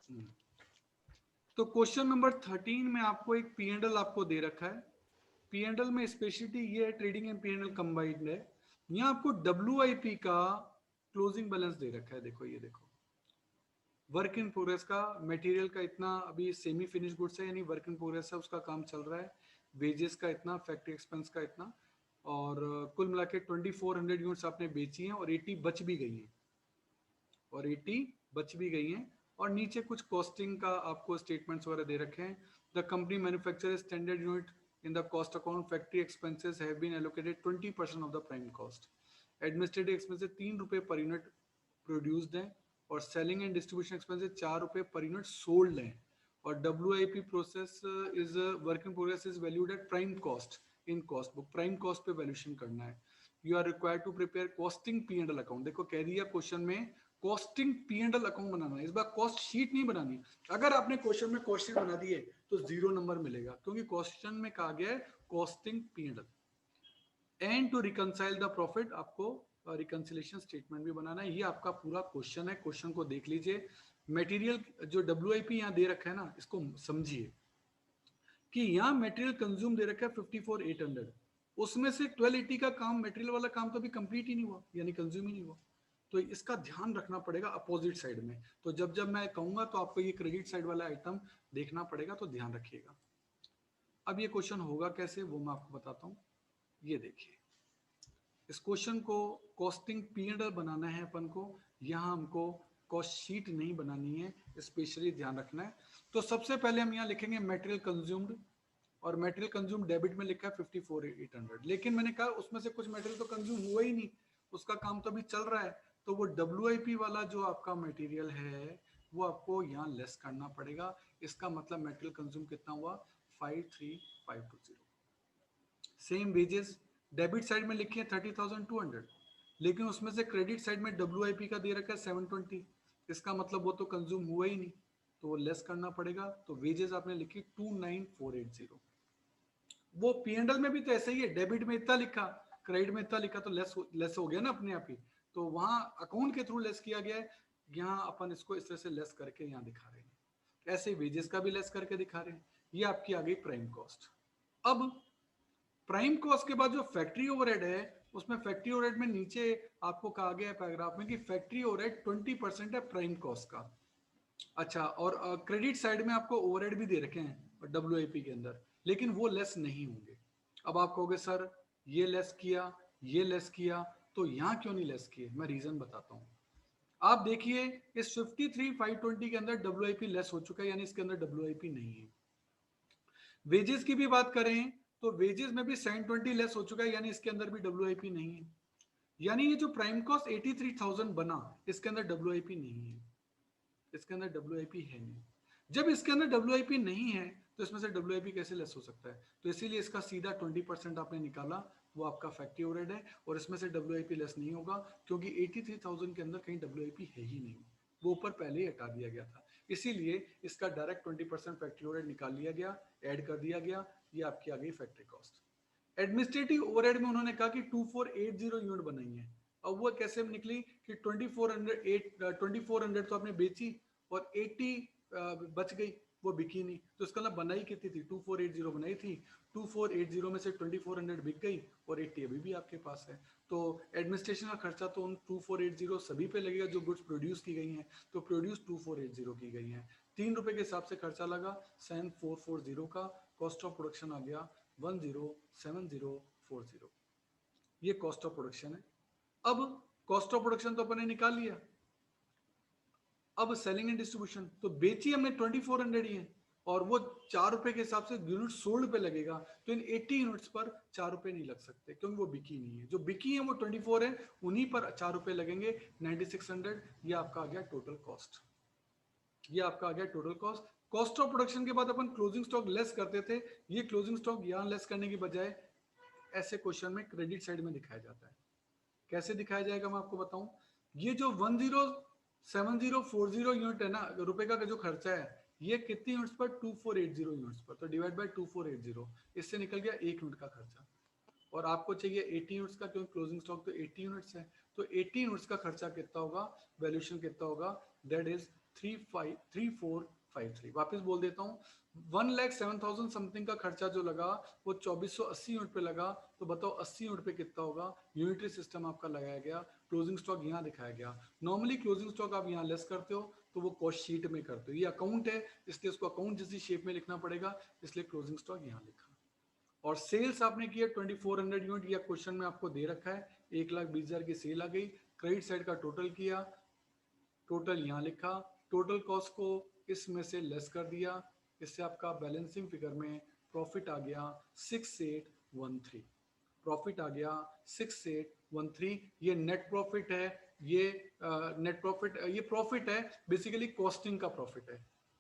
तो question number 13 में आपको एक पी एंड एल आपको दे रखा है। पी एंड एल में स्पेशलिटी ये है, trading and P and L combined है। यहाँ आपको डब्ल्यू का क्लोजिंग बैलेंस दे रखा है। देखो ये देखो, वर्क इन प्रोग्रेस का मटेरियल का इतना, अभी सेमी फिनिश गुड्स है यानी वर्क इन प्रोग्रेस है, उसका काम चल रहा है। वेजेस का इतना, फैक्ट्री एक्सपेंस का इतना, और कुल मिला के 2400 यूनिट्स आपने बेची हैं और 80 बच भी गई हैं, और 80 बच भी गई हैं। और नीचे कुछ कॉस्टिंग का आपको स्टेटमेंट्स वगैरह दे रखे हैं। The company manufacture standard unit in the cost account, factory expenses have been allocated 20% of the prime cost. Administrative expenses 3 रुपये पर यूनिट प्रोड्यूस्ड हैं, और सेलिंग एंड डिस्ट्रीब्यूशन एक्सपेंसेस 4 रुपये पर यूनिट सोल्ड हैं। और W process is work in progress is valued at prime cost in cost book. Prime cost पे valuation करना है। You are required to prepare costing P and L account. देखो कह दिया question में costing P and L account बनाना है, इस बार कॉस्ट शीट नहीं बनानी। अगर आपने क्वेश्चन में कॉस्ट शीट बना दी है तो 0 नंबर मिलेगा, क्योंकि क्वेश्चन में कहा गया है costing P and L. And to reconcile the profit, आपको रिकंसिलेशन स्टेटमेंट भी बनाना है। ये आपका पूरा क्वेश्चन है, क्वेश्चन को देख लीजिए। मटेरियल जो डब्ल्यू यहाँ दे रखा है ना, इसको समझिए कि यहाँ मटेरियल कंज्यूम दे रखा है 54,800, उसमें से 1280 का काम, मटेरियल वाला काम तो अभी कंप्लीट ही नहीं हुआ, यानी कंज्यूम ही नहीं हुआ। तो इसका ध्यान रखना पड़ेगा अपोजिट साइड में। तो जब जब मैं कहूंगा तो आपको ये क्रेडिट साइड वाला आइटम देखना पड़ेगा, तो ध्यान रखिएगा। अब ये क्वेश्चन होगा कैसे वो मैं आपको बताता हूँ। ये देखिए, इस क्वेश्चन को कॉस्टिंग पीरियड बनाना है अपन को, यहाँ हमको कॉस्ट शीट नहीं बनानी है, स्पेशली ध्यान रखना है। तो सबसे पहले हम यहाँ लिखेंगे मटेरियल कंज्यूम्ड, और मटेरियल कंज्यूम डेबिट में लिखा है 54,800, लेकिन मैंने कहा उसमें से कुछ मटेरियल तो कंज्यूम हुआ ही नहीं, उसका काम तो अभी चल रहा है। तो वो डब्ल्यू वाला जो आपका मटेरियल है वो आपको यहाँ लेस करना पड़ेगा। इसका मतलब मटेरियल कंज्यूम कितना हुआ, 53,520। सेम वेजेस डेबिट साइड में लिखी है 30,200, लेकिन उसमें से क्रेडिट साइड में डब्ल्यू का दे रखा है 720। इसका मतलब वो तो कंज्यूम हुआ ही नहीं, तो वो लेस करना पड़ेगा। तो वेजेस आपने लिखी 29,480। वो पी एंड एल में भी तो ऐसे ही है, डेबिट में इतना लिखा, क्रेडिट में इतना लिखा, तो लेस हो गया ना अपने आप ही। तो वहां अकाउंट के थ्रू लेस किया गया है, यहाँ अपन इसको इस तरह से लेस करके यहाँ दिखा रहे हैं। ऐसे वेजेस का भी लेस करके दिखा रहे हैं। ये आपकी आ गई प्राइम कॉस्ट। अब प्राइम कॉस्ट के बाद जो फैक्ट्री ओवरहेड है, उसमें फैक्ट्री ओवरहेड में नीचे आपको कहा गया है पैराग्राफ में कि फैक्ट्री ओवरहेड 20% है प्राइम कॉस्ट का। अच्छा, और क्रेडिट साइड में आपको ओवरहेड भी दे रखे हैं डब्ल्यू के अंदर, लेकिन वो लेस नहीं होंगे। अब आप कहोगे सर ये लेस किया, ये लेस किया, तो यहाँ क्यों नहीं लेस किए, मैं रीजन बताता हूँ। आप देखिए इस 53,520 के अंदर डब्ल्यू लेस हो चुका है, यानी इसके अंदर डब्ल्यू नहीं है। वेजेस की भी बात करें तो वेजेस में भी 720 लेस हो चुका है, यानी इसके अंदर भी डब्ल्यू नहीं है। यानी ये जो प्राइम कॉस्ट 83,000 बना, इसके अंदर डब्ल्यू नहीं है, इसके अंदर डब्ल्यू है नहीं। जब इसके अंदर डब्ल्यू नहीं है तो इसमें से डब्ल्यू कैसे लेस हो सकता है। तो इसीलिए इसका सीधा 20% आपने निकाला, वो आपका फैक्ट्री ओवरहेड है, और इसमें से डब्ल्यू लेस नहीं होगा, क्योंकि 83,000 के अंदर कहीं डब्ल्यू है ही नहीं, वो ऊपर पहले ही हटा दिया गया था। इसीलिए इसका डायरेक्ट 20% फैक्ट्री ओवरहेड निकाल लिया गया, ऐड कर दिया गया। ये आपकी आ गई फैक्ट्री कॉस्ट। एडमिनिस्ट्रेटिव ओवरहेड में उन्होंने कहा कि 2480 यूनिट बनाई है। अब वो कैसे निकली कि 2400 तो आपने बेची और 80 बच गई, वो बिकी नहीं। तो इसका मतलब बनाई कितनी थी, 2480 बनाई थी, 2480 में से 2400 बिक गई और 80 अभी भी आपके पास है। तो एडमिनिस्ट्रेशन का खर्चा तो उन 2480 सभी पे लगेगा जो गुड्स प्रोड्यूस की गई हैं। तो प्रोड्यूस 2480 की गई हैं, 3 रुपए के हिसाब से खर्चा लगा 7440 का। कॉस्ट ऑफ प्रोडक्शन आ गया 107040। ये कॉस्ट ऑफ प्रोडक्शन है। अब कॉस्ट ऑफ प्रोडक्शन तो अपने निकाल लिया। अब सेलिंग एंड डिस्ट्रीब्यूशन तो बेची हमने 2400 ही है, और वो 4 रुपए के हिसाब से यूनिट सोल्ड पे लगेगा। तो इन 80 यूनिट्स पर 4 रुपए नहीं लग सकते, क्योंकि वो बिकी नहीं है। जो बिकी है वो 24 है, उन्हीं पर 4 रुपए लगेंगे, 9600। ये आपका आ गया टोटल कॉस्ट। ये आपका आ गया total cost. Cost of production के बाद अपन क्लोजिंग स्टॉक लेस करते थे, ये क्लोजिंग स्टॉक यहां लेस करने की बजाय ऐसे क्वेश्चन में क्रेडिट साइड में दिखाया जाता है। कैसे दिखाया जाएगा मैं आपको बताऊं। ये जो 107040 यूनिट है ना, रुपए का जो खर्चा है, ये कितनी यूनिट्स पर, 2480 यूनिट्स पर, तो डिवाइड बाय 2480, इससे निकल गया 1 यूनिट का खर्चा। और आपको चाहिए 80 यूनिट्स का, क्योंकि क्लोजिंग स्टॉक तो 80 यूनिट्स है। तो 80 यूनिट्स का खर्चा कितना होगा, वैल्यूएशन कितना होगा, दैट इज 3453। वापस बोल देता हूँ, 1,07,000 समथिंग का खर्चा जो लगा वो 2480 यूनिट पे लगा। तो बताओ 80 यूनिट पे कितना होगा। यूनिटरी सिस्टम आपका लगाया गया, क्लोजिंग स्टॉक यहाँ दिखाया गया। नॉर्मली क्लोजिंग स्टॉक आप यहाँ लेस करते हो तो वो कॉस्ट शीट में करते हो, ये अकाउंट है इसलिए उसको अकाउंट जैसी शेप में लिखना पड़ेगा, इसलिए क्लोजिंग स्टॉक यहाँ लिखा। और सेल्स आपने किया 2400 यूनिट, या क्वेश्चन में आपको दे रखा है 1,20,000 की सेल आ गई। क्रेडिट साइड का टोटल किया, टोटल यहाँ लिखा, टोटल कॉस्ट को इसमें से लेस कर दिया, इससे आपका बैलेंसिंग फिगर में प्रॉफिट आ गया 6813। प्रॉफिट आ गया 6813। ये नेट प्रॉफिट है, ये नेट प्रॉफिट, ये प्रॉफिट है बेसिकली कॉस्टिंग का प्रॉफिट है,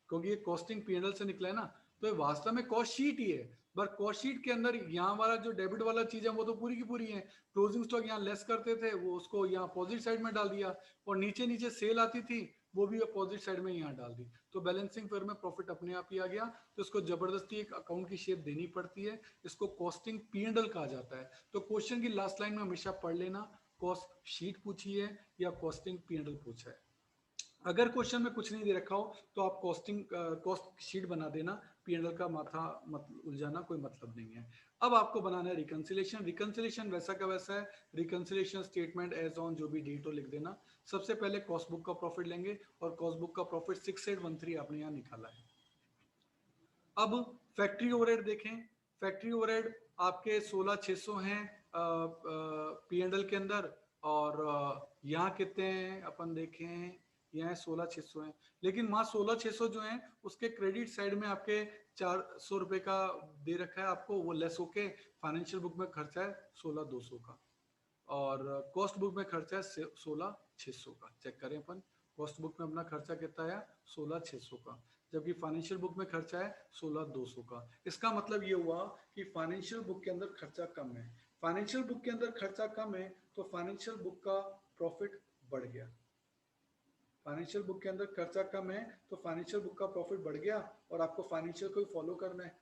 क्योंकि ये कॉस्टिंग पीएनएल से निकला है ना, तो ये वास्तव में कॉस्ट शीट ही है। पर कॉस्ट शीट के अंदर यहाँ वाला जो डेबिट वाला चीज है वो तो पूरी की पूरी है। क्लोजिंग स्टॉक यहाँ लेस करते थे, वो उसको यहाँ अपोजिट साइड में डाल दिया, और नीचे नीचे सेल आती थी वो भी अपोजिट साइड में यहाँ डाल दी, तो बैलेंसिंग फिगर में प्रॉफिट अपने आप ही आ गया। तो इसको जबरदस्ती एक अकाउंट की शेप देनी पड़ती है, इसको कॉस्टिंग पीएनएल कहा जाता है। तो क्वेश्चन की लास्ट लाइन में हमेशा पढ़ लेना, कॉस्ट शीट पूछी है या कॉस्टिंग पीएनएल पूछा है। अगर क्वेश्चन में कुछ नहीं दे रखा हो तो आप कॉस्ट शीट बना देना, पीएनएल का माथा मत उलझाना, कोई मतलब नहीं है। अब आपको बनाना है रिकंसिलेशन। रिकंसिलेशन वैसा का वैसा है, रिकंसिलेशन स्टेटमेंट एज ऑन जो भी डेट हो लिख देना। सबसे पहले कॉस्ट बुक का प्रॉफिट लेंगे, और कॉस्ट बुक का प्रॉफिट 6813 आपने यहाँ निकाला है। अब फैक्ट्री ओवरहेड देखें, फैक्ट्री ओवरहेड आपके 16,600 हैं पीएनएल के अंदर, और यहाँ कितने हैं अपन देखें, यहाँ 16,600 हैं, लेकिन वहाँ 16,600 जो हैं उसके क्रेडिट साइड में आपके 400 रुपए का दे रखा है आपको, वो लेस होके फाइनेंशियल बुक में खर्चा है 16,200 का, और कॉस्ट बुक में खर्चा है 16,600 का। चेक करें अपन, कॉस्ट बुक में अपना खर्चा कितना आया 16,600 का, जबकि फाइनेंशियल बुक में खर्चा है 16,200 का। इसका मतलब ये हुआ कि फाइनेंशियल बुक के अंदर खर्चा कम है। फाइनेंशियल बुक के अंदर खर्चा कम है तो फाइनेंशियल बुक का प्रॉफिट बढ़ गया। फाइनेंशियल बुक के अंदर खर्चा कम है तो फाइनेंशियल बुक का प्रॉफिट बढ़ गया, और आपको फाइनेंशियल को फॉलो करना है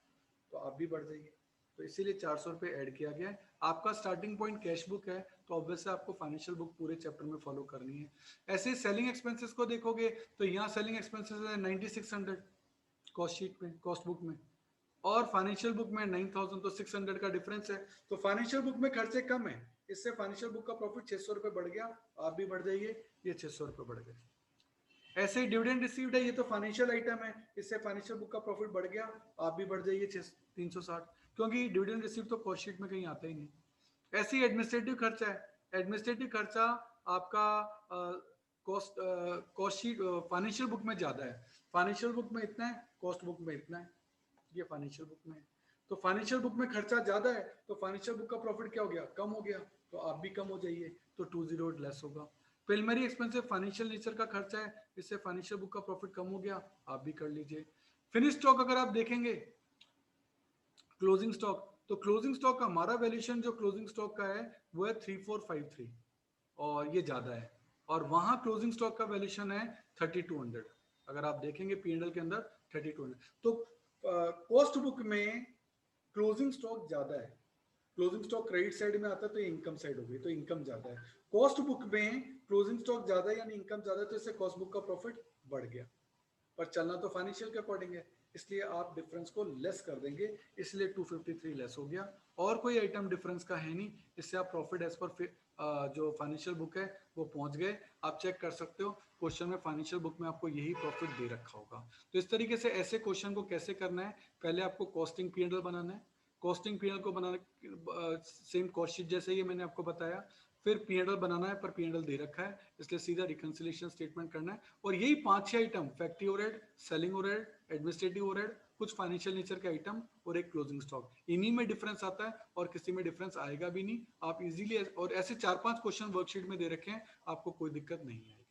तो आप भी बढ़ जाइए, तो इसीलिए 400 रुपये ऐड किया गया है। आपका स्टार्टिंग पॉइंट कैश बुक है तो ऑब्वियसली आपको फाइनेंशियल बुक पूरे चैप्टर में फॉलो करनी है। ऐसे सेलिंग एक्सपेंसेस को देखोगे तो यहाँ सेलिंग एक्सपेंसेस है 9600 कॉस्ट शीट में, कॉस्ट बुक में, और फाइनेंशियल बुक में 9000, तो 600 का डिफरेंस है। तो फाइनेंशियल बुक में खर्चे कम है, इससे फाइनेंशियल बुक का प्रॉफिट 600 रुपये बढ़ गया, आप भी बढ़ जाइए, ये 600 रुपये बढ़ गए। ऐसे ही डिविडेंड रिसीव्ड है, ये तो फाइनेंशियल आइटम है, इससे फाइनेंशियल बुक का प्रॉफिट बढ़ गया, आप भी बढ़ जाइए 360, क्योंकि डिविडेंड रिसीव तो कॉस्ट शीट में कहीं आता ही नहीं। ऐसे ही एडमिनिस्ट्रेटिव खर्चा है, एडमिनिस्ट्रेटिव खर्चा आपका कॉस्ट शीट फाइनेंशियल बुक में ज्यादा है, फाइनेंशियल बुक में इतना है, कॉस्ट बुक में इतना है, ये फाइनेंशियल बुक में है। तो फाइनेंशियल बुक में खर्चा ज्यादा है तो फाइनेंशियल बुक का प्रॉफिट क्या हो गया, कम हो गया, तो आप भी कम हो जाइए, तो 208 लेस होगा। प्राइमरी एक्सपेंसिव फाइनेंशियल नेचर का खर्चा है, इससे फाइनेंशियल बुक का प्रॉफिट कम हो गया, आप भी कर लीजिए। फिनिश स्टॉक अगर आप देखेंगे, क्लोजिंग स्टॉक, तो क्लोजिंग स्टॉक का हमारा वैल्यूएशन जो क्लोजिंग स्टॉक का है वो है 3453, और ये ज्यादा है, और वहां क्लोजिंग स्टॉक का वैल्यूएशन है 3200। अगर आप देखेंगे पीएनएल के अंदर 3200, तो कॉस्ट बुक में क्लोजिंग स्टॉक ज्यादा है। क्लोजिंग स्टॉक क्रेडिट साइड में आता है तो इनकम साइड हो गई, तो इनकम ज्यादा है। कॉस्ट बुक में क्लोजिंग स्टॉक ज्यादा है यानी इनकम ज्यादा है, तो इससे कॉस्ट बुक का प्रॉफिट बढ़ गया, पर चलना तो फाइनेंशियल के अकॉर्डिंग है, इसलिए आप डिफरेंस को लेस कर देंगे, इसलिए 253 लेस हो गया। और कोई आइटम डिफरेंस का है नहीं, इससे आप प्रॉफिट एज पर जो फाइनेंशियल बुक है वो पहुंच गए। आप चेक कर सकते हो क्वेश्चन में, फाइनेंशियल बुक में आपको यही प्रॉफिट दे रखा होगा। तो इस तरीके से ऐसे क्वेश्चन को कैसे करना है, पहले आपको कॉस्टिंग पीएनएल बनाना है, कॉस्टिंग पीएनएल को बनाना सेम कॉस्ट शीट जैसे ये मैंने आपको बताया, फिर पीएनएल बनाना है पर पीएनएल दे रखा है इसलिए सीधा रिकंसिलिएशन स्टेटमेंट करना है। और यही 5-6 item, factory overhead, selling overhead, administrative overhead, कुछ फाइनेंशियल नेचर के आइटम और एक क्लोजिंग स्टॉक, इन्हीं में डिफरेंस आता है और किसी में डिफरेंस आएगा भी नहीं। आप इजीली, और ऐसे 4-5 क्वेश्चन वर्कशीट में दे रखे हैं, आपको कोई दिक्कत नहीं आएगी।